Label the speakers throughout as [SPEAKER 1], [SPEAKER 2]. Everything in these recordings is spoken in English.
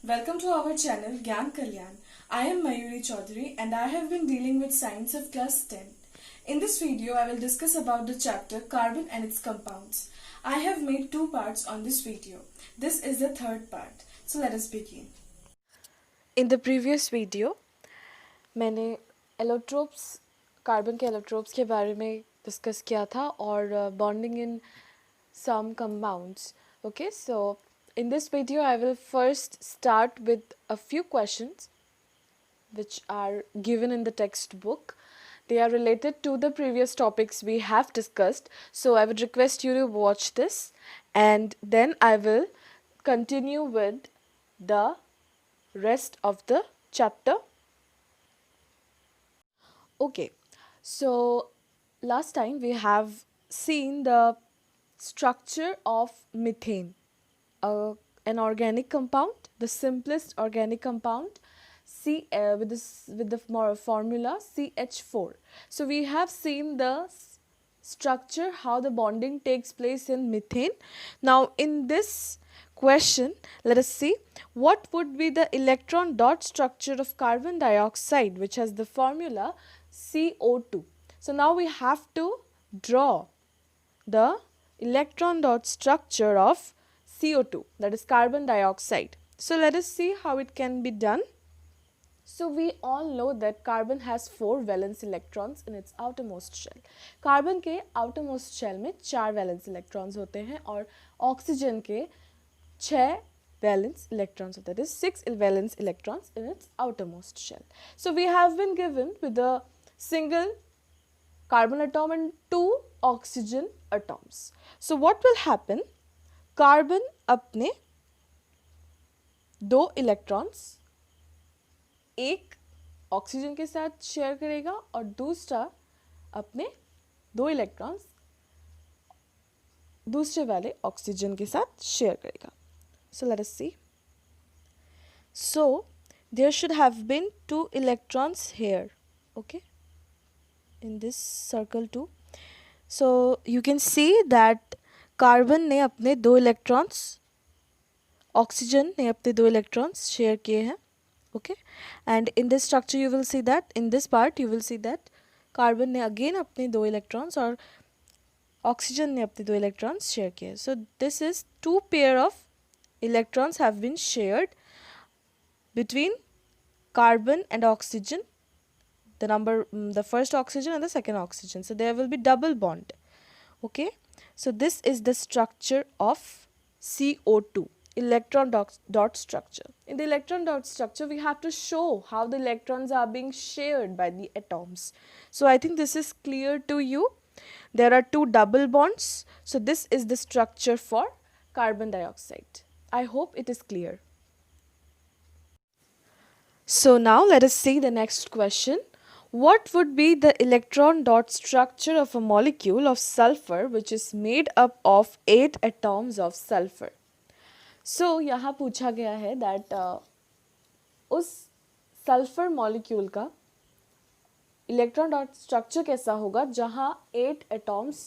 [SPEAKER 1] Welcome to our channel GYANKALYAN. I am Mayuri Choudhury and I have been dealing with science of class 10. In this video, I will discuss about the chapter Carbon and its compounds. I have made two parts on this video. This is the third part. So let us begin.
[SPEAKER 2] In the previous video, मैंने allotropes, carbon के allotropes के बारे में discuss किया था और bonding in some compounds. Okay, so in this video, I will first start with a few questions which are given in the textbook. They are related to the previous topics we have discussed. So I would request you to watch this and then I will continue with the rest of the chapter. Okay, so last time we have seen the structure of methane, an organic compound, the simplest organic compound, with the formula CH4. So we have seen the structure, how the bonding takes place in methane. Now in this question, let us see what would be the electron dot structure of carbon dioxide, which has the formula CO2. So now we have to draw the electron dot structure of CO2, that is carbon dioxide. So let us see how it can be done. So we all know that carbon has 4 valence electrons in its outermost shell. Carbon के outermost shell में 4 valence electrons होते हैं और oxygen के 6 valence electrons होते हैं. That is 6 valence electrons in its outermost shell. So we have been given with a single carbon atom and 2 oxygen atoms. So what will happen? Carbon अपने 2 electrons एक oxygen के साथ share करेगा और दूसरा अपने 2 इलेक्ट्रॉन्स दूसरे वाले ऑक्सीजन के साथ शेयर करेगा. So let us see. So there should have been 2 electrons here, okay, in this circle too. So you can see that carbon ने अपने 2 इलेक्ट्रॉन्स, ऑक्सीजन ने अपने 2 इलेक्ट्रॉन्स शेयर किए हैं. Okay, and in this structure you will see that, in this part you will see that carbon ने again अपने 2 electrons और oxygen ने अपने 2 electrons share किए. So this is 2 pair of electrons have been shared between carbon and oxygen, the first oxygen and the second oxygen. So there will be double bond. Okay, so this is the structure of CO2. Electron dot structure. In the electron dot structure, we have to show how the electrons are being shared by the atoms. So I think this is clear to you. There are 2 double bonds. So this is the structure for carbon dioxide. I hope it is clear. So now let us see the next question. What would be the electron dot structure of a molecule of sulfur which is made up of 8 atoms of sulfur? So यहाँ पूछा गया है that उस sulphur molecule का electron dot structure कैसा होगा जहाँ 8 atoms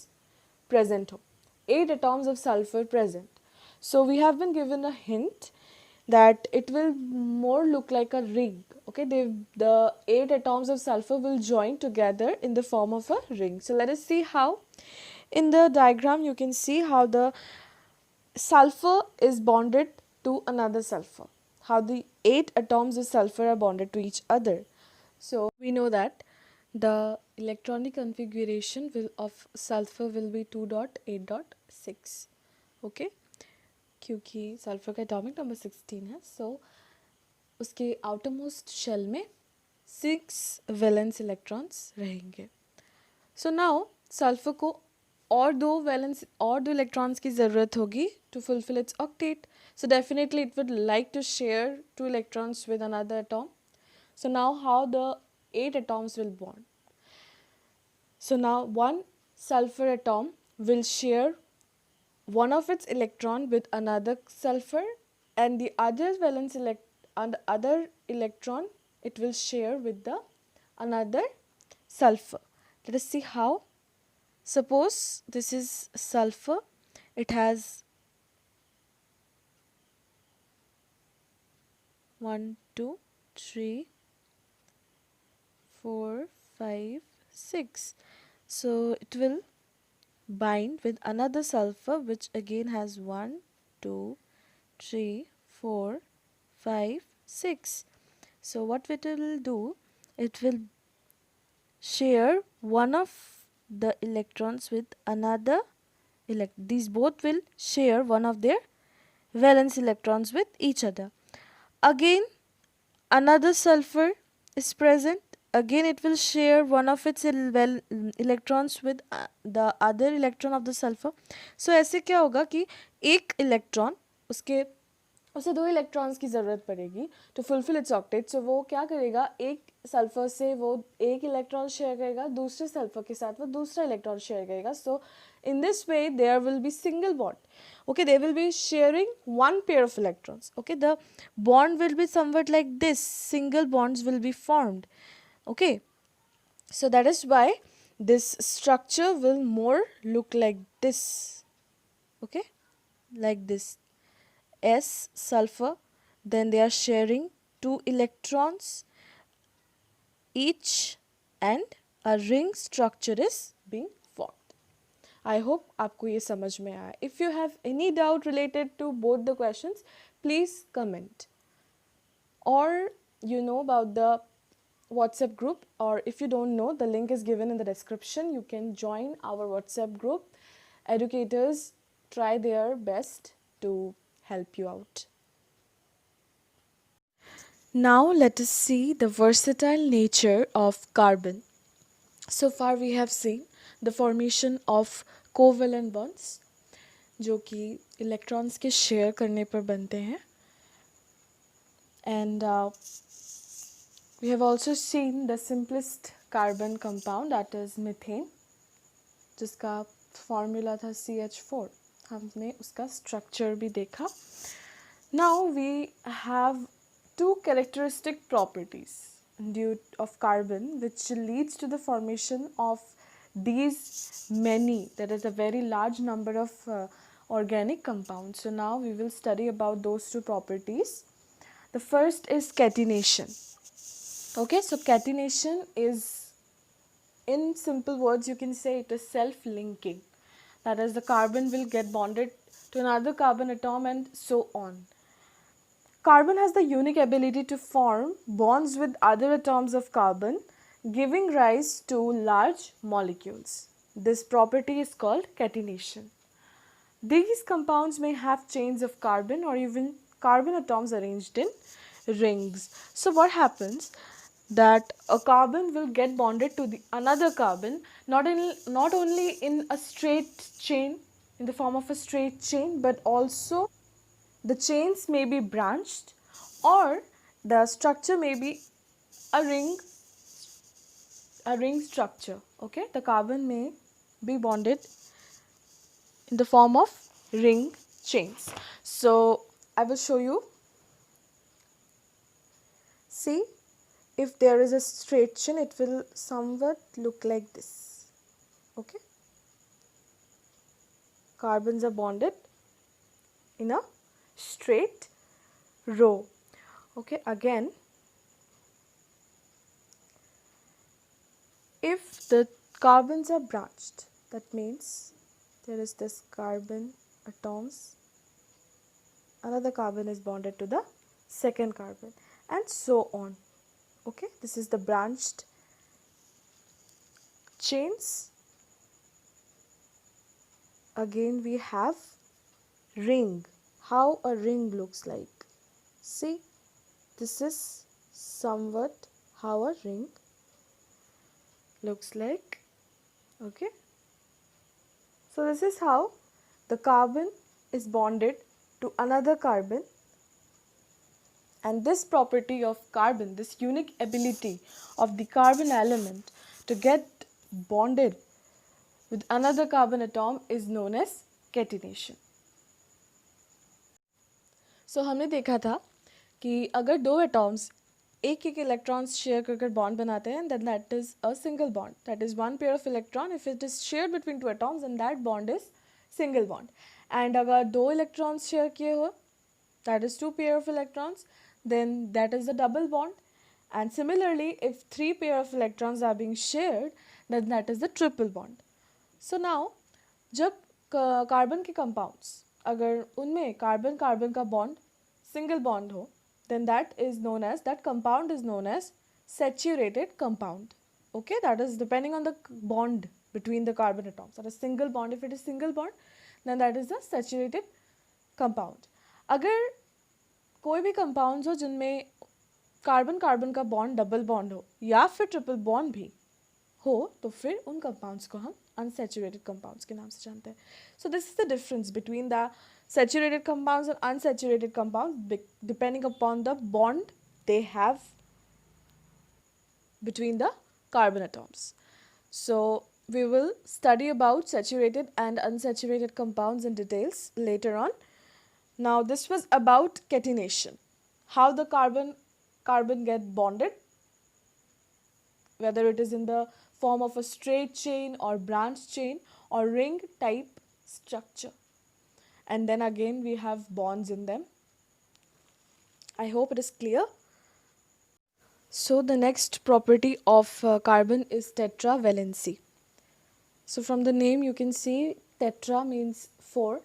[SPEAKER 2] present हो, 8 atoms of sulfur present. So we have been given a hint that it will more look like a ring. Okay, the 8 atoms of sulfur will join together in the form of a ring. So let us see how. In the diagram you can see how the sulfur is bonded to another sulfur, how the 8 atoms of sulfur are bonded to each other. So we know that the electronic configuration of sulfur will be 2.8.6. okay, क्योंकि sulphur का atomic number 16 है. सो उसके outermost shell में 6 valence electrons रहेंगे. So now sulphur को और 2 electrons की ज़रूरत होगी to fulfill its octet. So definitely it would like to share 2 electrons with another atom. So now how the 8 atoms will bond? So now one sulfur atom will share one of its electron with another sulfur and the other other electron it will share with the another sulfur. Let us see how. Suppose this is sulfur, it has 1 2 3 4 5 6. So it will bind with another sulfur which again has 1 2 3 4 5 6. So what it will do, it will share one of the electrons with another these both will share one of their valence electrons with each other. Again another sulfur is present, again it will share one of its electrons with the other electron of the sulfur. So ऐसे क्या होगा कि एक electron उसके उसे दो electrons की ज़रूरत पड़ेगी टू फुलफिल इट्स ऑक्टेट. सो वो क्या करेगा, एक सल्फर से वो एक इलेक्ट्रॉन शेयर करेगा, दूसरे सल्फर के साथ वो दूसरा इलेक्ट्रॉन शेयर करेगा. सो in this way there will be single bond. Okay, they will be sharing one pair of electrons. Okay, the bond will be somewhat like this, single bonds will be formed. Okay, so that is why this structure will more look like this. Okay, like this, S sulfur, then they are sharing two electrons each and a ring structure is being formed. I hope आपको ये समझ में आया. If you have any doubt related to both the questions, please comment. Or you know about the WhatsApp group, or if you don't know, the link is given in the description. You can join our WhatsApp group. Educators try their best to help you out. Now let us see the versatile nature of carbon. So far we have seen the formation of covalent bonds जो कि electrons के share करने पर बनते हैं, and we have also seen the simplest carbon compound, that is methane, जिसका formula था CH4. हमने उसका structure भी देखा. Now we have two characteristic properties due of carbon which leads to the formation of these many, that is a very large number of organic compounds. So now we will study about those two properties. The first is catenation. Okay, so catenation is, in simple words you can say it is self-linking, that is the carbon will get bonded to another carbon atom and so on. Carbon has the unique ability to form bonds with other atoms of carbon, giving rise to large molecules. This property is called catenation. These compounds may have chains of carbon or even carbon atoms arranged in rings. So what happens, that a carbon will get bonded to the another carbon not only in a straight chain, in the form of a straight chain, but also the chains may be branched, or the structure may be a ring structure. Okay, the carbon may be bonded in the form of ring chains. So I will show you. See, if there is a straight chain, it will somewhat look like this. Okay, carbons are bonded in a straight row. Okay, again, if the carbons are branched, that means there is this carbon atoms, another carbon is bonded to the second carbon and so on. Okay, this is the branched chains. Again we have ring. How a ring looks like. See, this is somewhat how a ring looks like. Okay, so this is how the carbon is bonded to another carbon, and this property of carbon, this unique ability of the carbon element to get bonded with another carbon atom is known as catenation. So हमने देखा था कि अगर दो atoms एक एक electrons share कर bond बनाते हैं, then that is a single bond, that is one pair of electron. If it is shared between two atoms, then that bond is single bond. And अगर दो इलेक्ट्रॉन्स शेयर किए हो, that is two pair of electrons, then that is a double bond. And similarly, if 3 pair of electrons are being shared, then that is the triple bond. So now, जब carbon के compounds अगर उनमें carbon carbon का bond single bond हो, then that is known as, that compound is known as saturated compound. Okay, that is depending on the bond between the carbon atoms. That is single bond. If it is single bond, then that is a saturated compound. अगर कोई भी compounds हो जिनमें carbon carbon का bond double bond हो या फिर triple bond भी हो, तो फिर उन कंपाउंड्स को हम unsaturated compounds के नाम से जानते हैं. So this is the difference between the saturated compounds and unsaturated compounds depending upon the bond they have between the carbon atoms. So we will study about saturated and unsaturated compounds in details later on. Now this was about catenation, how the carbon get bonded, whether it is in the form of a straight chain or branch chain or ring type structure. And then again we have bonds in them. I hope it is clear. So the next property of carbon is tetravalency. So from the name you can see tetra means 4.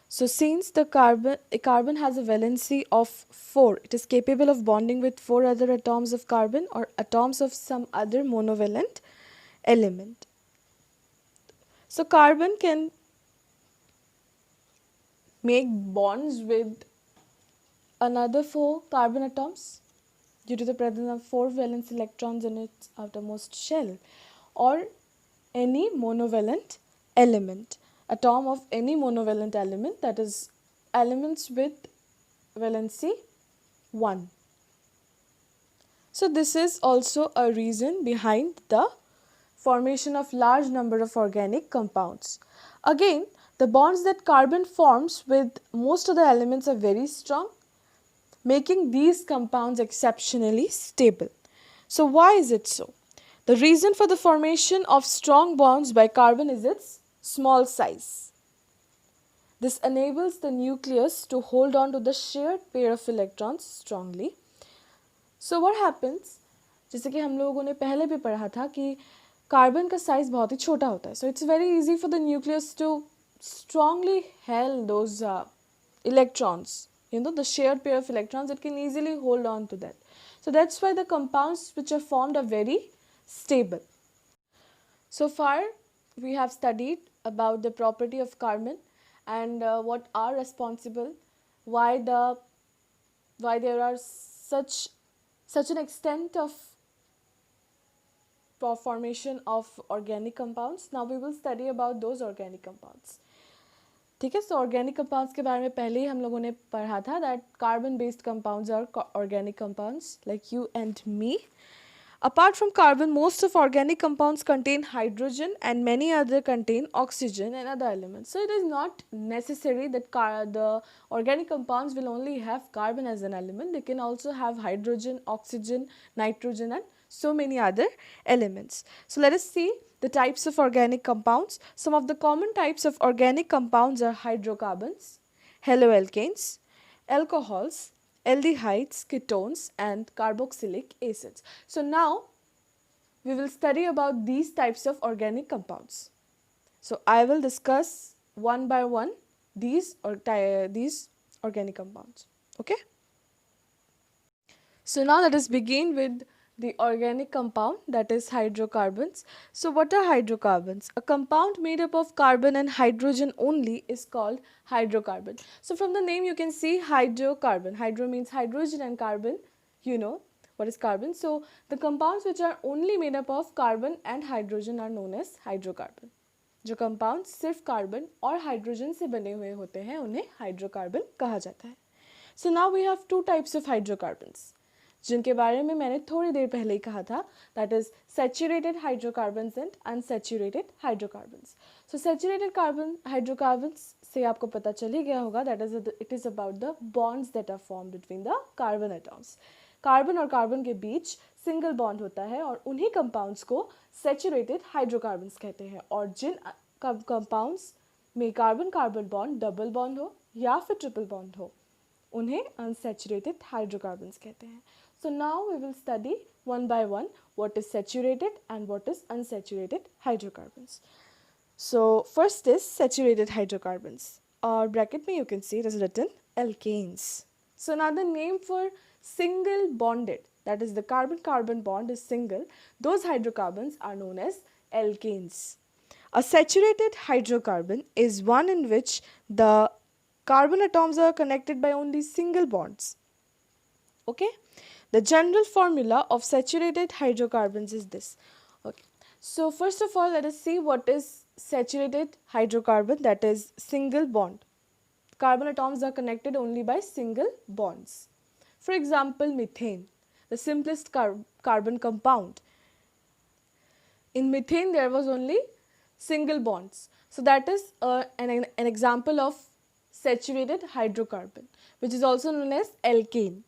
[SPEAKER 2] So since a carbon has a valency of 4, it is capable of bonding with 4 other atoms of carbon or atoms of some other monovalent element. So carbon can make bonds with another 4 carbon atoms due to the presence of 4 valence electrons in its outermost shell, or any monovalent element, atom of any monovalent element, that is elements with valency 1. So this is also a reason behind the formation of large number of organic compounds. Again, the bonds that carbon forms with most of the elements are very strong, making these compounds exceptionally stable. So why is it so? The reason for the formation of strong bonds by carbon is its small size. This enables the nucleus to hold on to the shared pair of electrons strongly. So what happens, जैसे कि हम लोगों ने पहले भी पढ़ा था कि कार्बन का साइज बहुत ही छोटा होता है. So it's very easy for the nucleus to strongly held those electrons. You know, the shared pair of electrons, it can easily hold on to that. So that's why the compounds which are formed are very stable. So far we have studied about the property of carbon and what are responsible, why there are such an extent of formation of organic compounds. Now we will study about those organic compounds. ठीक है, so organic compounds के बारे में पहले ही हम लोगों ने पढ़ा था that carbon based compounds are organic compounds like you and me. Apart from carbon, most of organic compounds contain hydrogen and many other contain oxygen and other elements. So it is not necessary that the organic compounds will only have carbon as an element. They can also have hydrogen, oxygen, nitrogen and so many other elements. So let us see the types of organic compounds. Some of the common types of organic compounds are hydrocarbons, haloalkanes, alcohols, aldehydes, ketones and carboxylic acids. So now we will study about these types of organic compounds. So I will discuss one by one these organic compounds. Okay. So now let us begin with the organic compound, that is hydrocarbons. So what are hydrocarbons? A compound made up of carbon and hydrogen only is called hydrocarbon. So from the name you can see hydrocarbon. Hydro means hydrogen and carbon. You know what is carbon. So the compounds which are only made up of carbon and hydrogen are known as hydrocarbon. जो compounds सिर्फ carbon और hydrogen से बने हुए होते हैं उन्हें hydrocarbon कहा जाता है. So now we have two types of hydrocarbons, जिनके बारे में मैंने थोड़ी देर पहले ही कहा था, that is saturated hydrocarbons and unsaturated hydrocarbons. So saturated hydrocarbons से आपको पता चल ही गया होगा, that is it is about the bonds that are formed between the carbon atoms. Carbon और कार्बन के बीच सिंगल बॉन्ड होता है और उन्हीं कंपाउंड्स को सैचुरेटेड हाइड्रोकार्बन्स कहते हैं. और जिन कंपाउंड्स में carbon carbon bond double bond हो या फिर ट्रिपल बॉन्ड हो उन्हें unsaturated hydrocarbons कहते हैं. So now we will study one by one what is saturated and what is unsaturated hydrocarbons. So first is saturated hydrocarbons. Or bracket में you can see it is written alkanes. So now the name for single bonded, that is the carbon-carbon bond is single, those hydrocarbons are known as alkanes. A saturated hydrocarbon is one in which the carbon atoms are connected by only single bonds. Okay? The general formula of saturated hydrocarbons is this. Okay. So first of all, let us see what is saturated hydrocarbon, that is single bond. Carbon atoms are connected only by single bonds. For example, methane, the simplest carbon compound. In methane, there was only single bonds. So that is an example of saturated hydrocarbon, which is also known as alkane.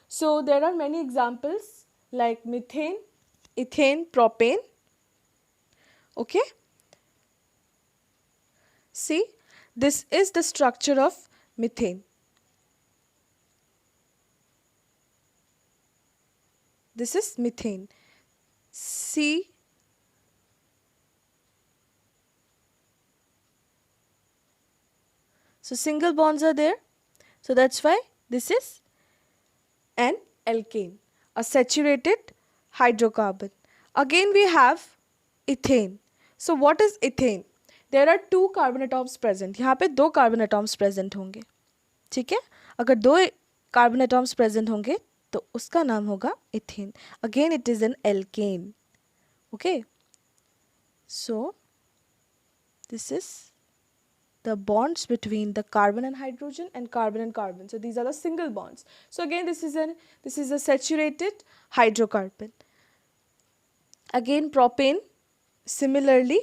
[SPEAKER 2] So there are many examples like methane, ethane, propane. Okay. See, this is the structure of methane. This is methane. See, so single bonds are there. So that's why this is an alkane, a saturated hydrocarbon. Again we have ethane. So what is ethane? There are two carbon atoms present. यहाँ पे दो carbon atoms present होंगे. ठीक है? अगर दो carbon atoms present होंगे तो उसका नाम होगा ethane. Again it is an alkane. Okay? So this is the bonds between the carbon and hydrogen and carbon. So these are the single bonds. So again this is a saturated hydrocarbon. Again propane, similarly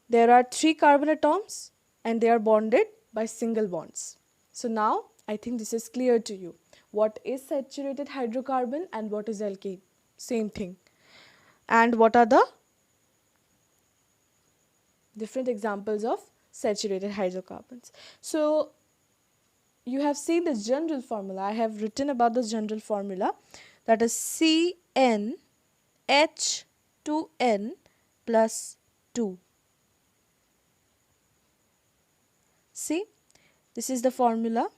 [SPEAKER 2] there are three carbon atoms and they are bonded by single bonds. So now I think this is clear to you. What is saturated hydrocarbon and what is alkane? Same thing. And what are the different examples of saturated hydrocarbons? So you have seen the general formula. I have written about the general formula, that is CnH2n plus 2. See, this is the formula.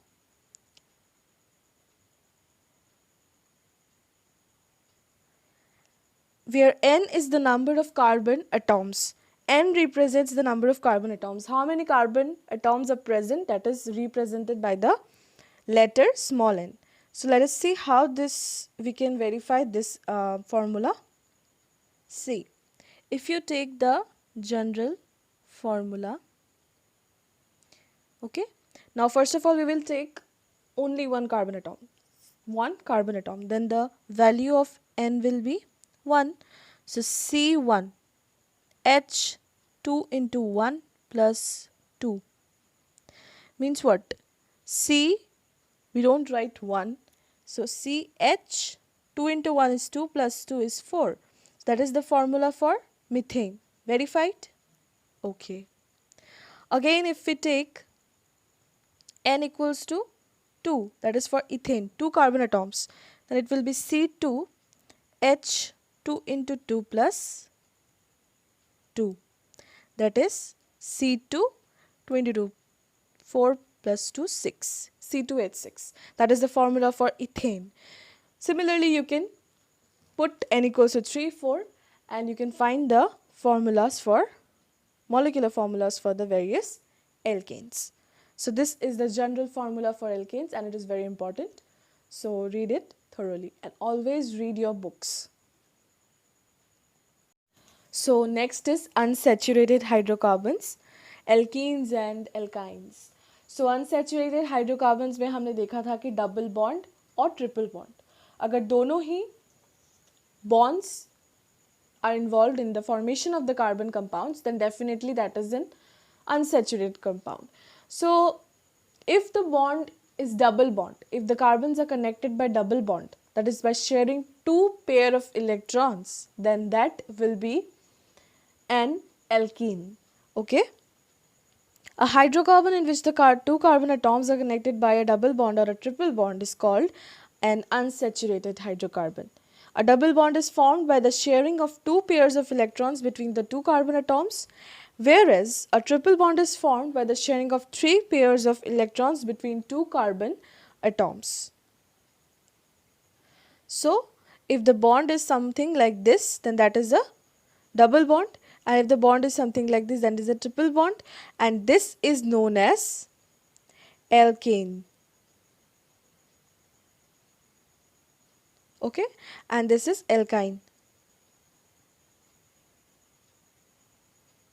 [SPEAKER 2] Where n is the number of carbon atoms. N represents the number of carbon atoms. How many carbon atoms are present? That is represented by the letter small n. So let us see how we can verify this formula. See, if you take the general formula, okay. Now first of all we will take only one carbon atom. Then the value of n will be 1. So C1 H2 into 1 plus 2 means what? C, we don't write 1. So CH, 2 into 1 is 2 plus 2 is 4. So that is the formula for methane. Verified? Okay. Again if we take N equals to 2, that is for ethane, 2 carbon atoms, then it will be C2 H2 into 2 plus 2, that is C2 22, 4 plus 2 6, C2H6. That is the formula for ethane. Similarly you can put N equals to 3, 4 and you can find the formulas for molecular formulas for the various alkanes. So this is the general formula for alkanes and it is very important. So read it thoroughly and always read your books. So next is unsaturated hydrocarbons, alkenes and alkynes. So unsaturated hydrocarbons में हमने देखा था कि double bond और triple bond. अगर दोनों ही bonds are involved in the formation of the carbon compounds, then definitely that is an unsaturated compound. So if the bond is double bond, if the carbons are connected by double bond, that is by sharing two pair of electrons, then that will be an alkene. Okay. A hydrocarbon in which the two carbon atoms are connected by a double bond or a triple bond is called an unsaturated hydrocarbon. A double bond is formed by the sharing of two pairs of electrons between the two carbon atoms, whereas a triple bond is formed by the sharing of three pairs of electrons between two carbon atoms. So, if the bond is something like this, then that is a double bond, and if the bond is something like this, then it is a triple bond, and this is known as alkane. Okay, and this is alkyne.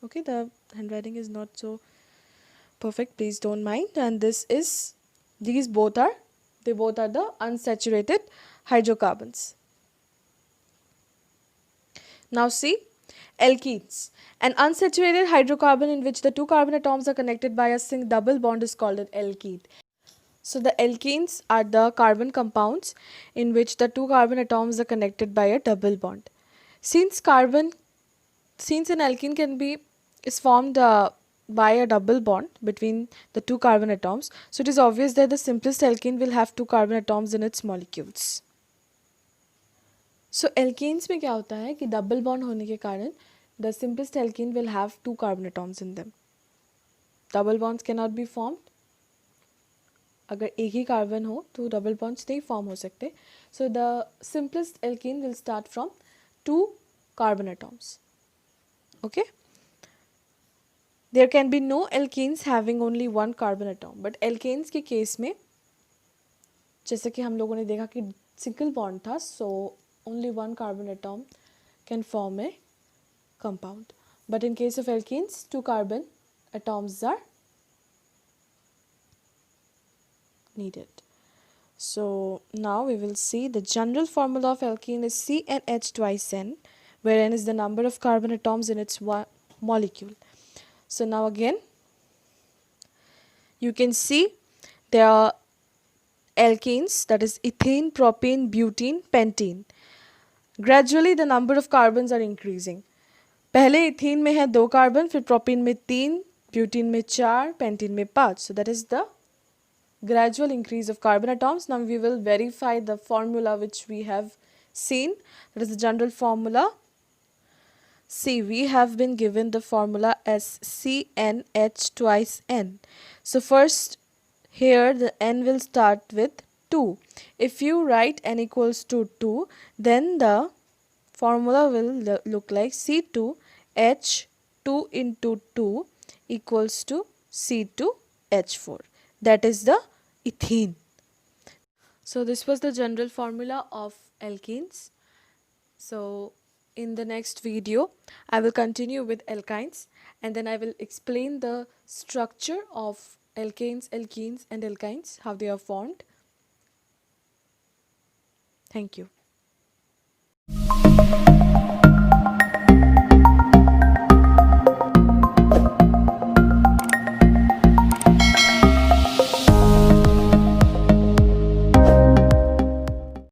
[SPEAKER 2] Okay, the handwriting is not so perfect, please don't mind. And these both are the unsaturated hydrocarbons. Now see, alkenes. An unsaturated hydrocarbon in which the two carbon atoms are connected by a single double bond is called an alkene. So the alkenes are the carbon compounds in which the two carbon atoms are connected by a double bond. Since an alkene is formed by a double bond between the two carbon atoms, so it is obvious that the simplest alkene will have two carbon atoms in its molecules. So alkenes में क्या होता है कि double bond होने के कारण the simplest alkene will have two carbon atoms in them. Double bonds cannot be formed. अगर एक ही कार्बन हो तो डबल बॉन्ड्स नहीं फॉर्म हो सकते. So the simplest alkene will start from two carbon atoms. Okay, there can be no alkenes having only one carbon atom, but alkanes के case में जैसे कि हम लोगों ने देखा कि सिंगल बॉन्ड था, so only one carbon atom can form a compound, but in case of alkenes two carbon atoms are needed. So now we will see the general formula of alkene is CnH twice N, where N is the number of carbon atoms in its molecule. So now again you can see there are alkenes, that is ethene, propane, butene, pentene. Gradually the number of carbons are increasing. पहले ethene में है 2 carbon, फिर propene में 3, butene में 4, pentene में 5. So that is the gradual increase of carbon atoms. Now we will verify the formula which we have seen. That is the general formula. See, we have been given the formula as CnH twice N. So first here the N will start with 2. If you write N equals to 2, then the formula will look like C2H2 into 2 equals to C2H4. That is the ethene. So this was the general formula of alkenes. So in the next video I will continue with alkynes, and then I will explain the structure of alkanes, alkenes and alkynes, how they are formed. Thank you.